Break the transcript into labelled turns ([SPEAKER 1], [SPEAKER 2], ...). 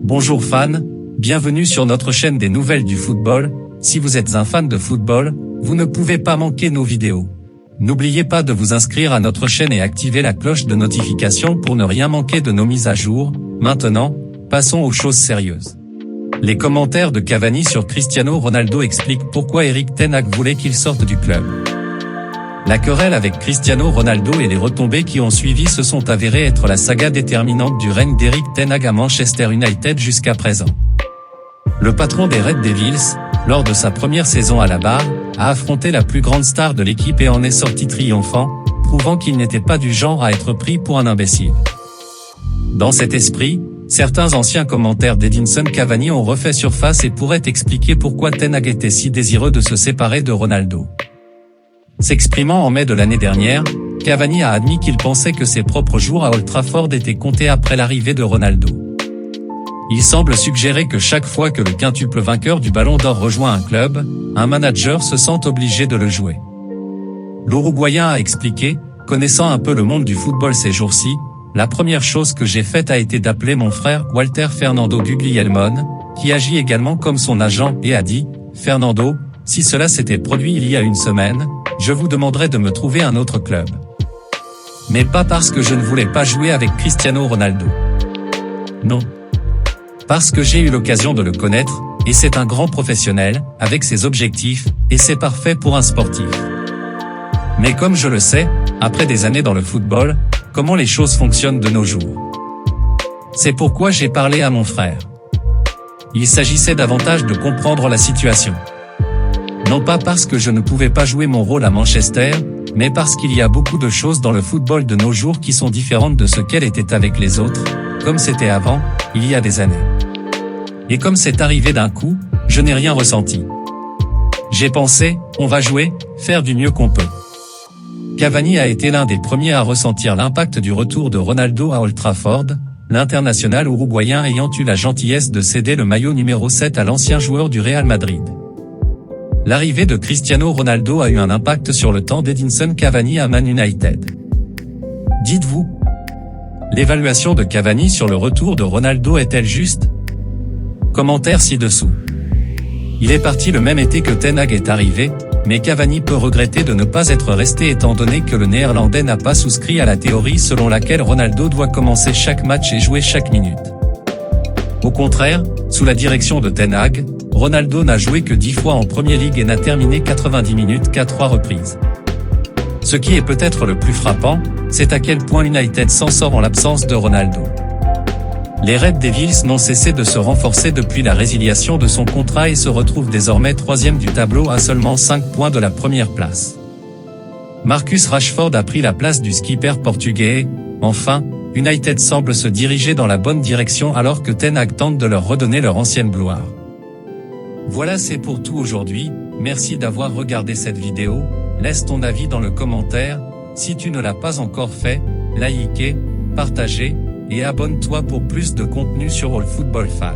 [SPEAKER 1] Bonjour fans, bienvenue sur notre chaîne des nouvelles du football. Si vous êtes un fan de football, vous ne pouvez pas manquer nos vidéos. N'oubliez pas de vous inscrire à notre chaîne et activer la cloche de notification pour ne rien manquer de nos mises à jour. Maintenant, passons aux choses sérieuses. Les commentaires de Cavani sur Cristiano Ronaldo expliquent pourquoi Erik ten Hag voulait qu'il sorte du club. La querelle avec Cristiano Ronaldo et les retombées qui ont suivi se sont avérées être la saga déterminante du règne d'Erik ten Hag à Manchester United jusqu'à présent. Le patron des Red Devils, lors de sa première saison à la barre, a affronté la plus grande star de l'équipe et en est sorti triomphant, prouvant qu'il n'était pas du genre à être pris pour un imbécile. Dans cet esprit, certains anciens commentaires d'Edinson Cavani ont refait surface et pourraient expliquer pourquoi ten Hag était si désireux de se séparer de Ronaldo. S'exprimant en mai de l'année dernière, Cavani a admis qu'il pensait que ses propres jours à Old Trafford étaient comptés après l'arrivée de Ronaldo. Il semble suggérer que chaque fois que le quintuple vainqueur du Ballon d'Or rejoint un club, un manager se sent obligé de le jouer. L'Uruguayen a expliqué, connaissant un peu le monde du football ces jours-ci, la première chose que j'ai faite a été d'appeler mon frère Walter Fernando Guglielmone, qui agit également comme son agent, et a dit, Fernando, si cela s'était produit il y a une semaine, je vous demanderais de me trouver un autre club. Mais pas parce que je ne voulais pas jouer avec Cristiano Ronaldo. Non. Parce que j'ai eu l'occasion de le connaître, et c'est un grand professionnel, avec ses objectifs, et c'est parfait pour un sportif. Mais comme je le sais, après des années dans le football, comment les choses fonctionnent de nos jours. C'est pourquoi j'ai parlé à mon frère. Il s'agissait davantage de comprendre la situation. Non pas parce que je ne pouvais pas jouer mon rôle à Manchester, mais parce qu'il y a beaucoup de choses dans le football de nos jours qui sont différentes de ce qu'elles étaient avec les autres, comme c'était avant, il y a des années. Et comme c'est arrivé d'un coup, je n'ai rien ressenti. J'ai pensé, on va jouer, faire du mieux qu'on peut. Cavani a été l'un des premiers à ressentir l'impact du retour de Ronaldo à Old Trafford, l'international uruguayen ayant eu la gentillesse de céder le maillot numéro 7 à l'ancien joueur du Real Madrid. L'arrivée de Cristiano Ronaldo a eu un impact sur le temps d'Edinson Cavani à Man United. Dites-vous, l'évaluation de Cavani sur le retour de Ronaldo est-elle juste? Commentaire ci-dessous. Il est parti le même été que ten Hag est arrivé, mais Cavani peut regretter de ne pas être resté étant donné que le Néerlandais n'a pas souscrit à la théorie selon laquelle Ronaldo doit commencer chaque match et jouer chaque minute. Au contraire, sous la direction de ten Hag, Ronaldo n'a joué que 10 fois en Premier League et n'a terminé 90 minutes qu'à 3 reprises. Ce qui est peut-être le plus frappant, c'est à quel point United s'en sort en l'absence de Ronaldo. Les Red Devils n'ont cessé de se renforcer depuis la résiliation de son contrat et se retrouvent désormais 3e du tableau à seulement 5 points de la première place. Marcus Rashford a pris la place du skipper portugais. Enfin, United semble se diriger dans la bonne direction alors que ten Hag tente de leur redonner leur ancienne gloire. Voilà, c'est pour tout aujourd'hui, merci d'avoir regardé cette vidéo, laisse ton avis dans le commentaire, si tu ne l'as pas encore fait, likez, partagez, et abonne-toi pour plus de contenu sur All Football Fan.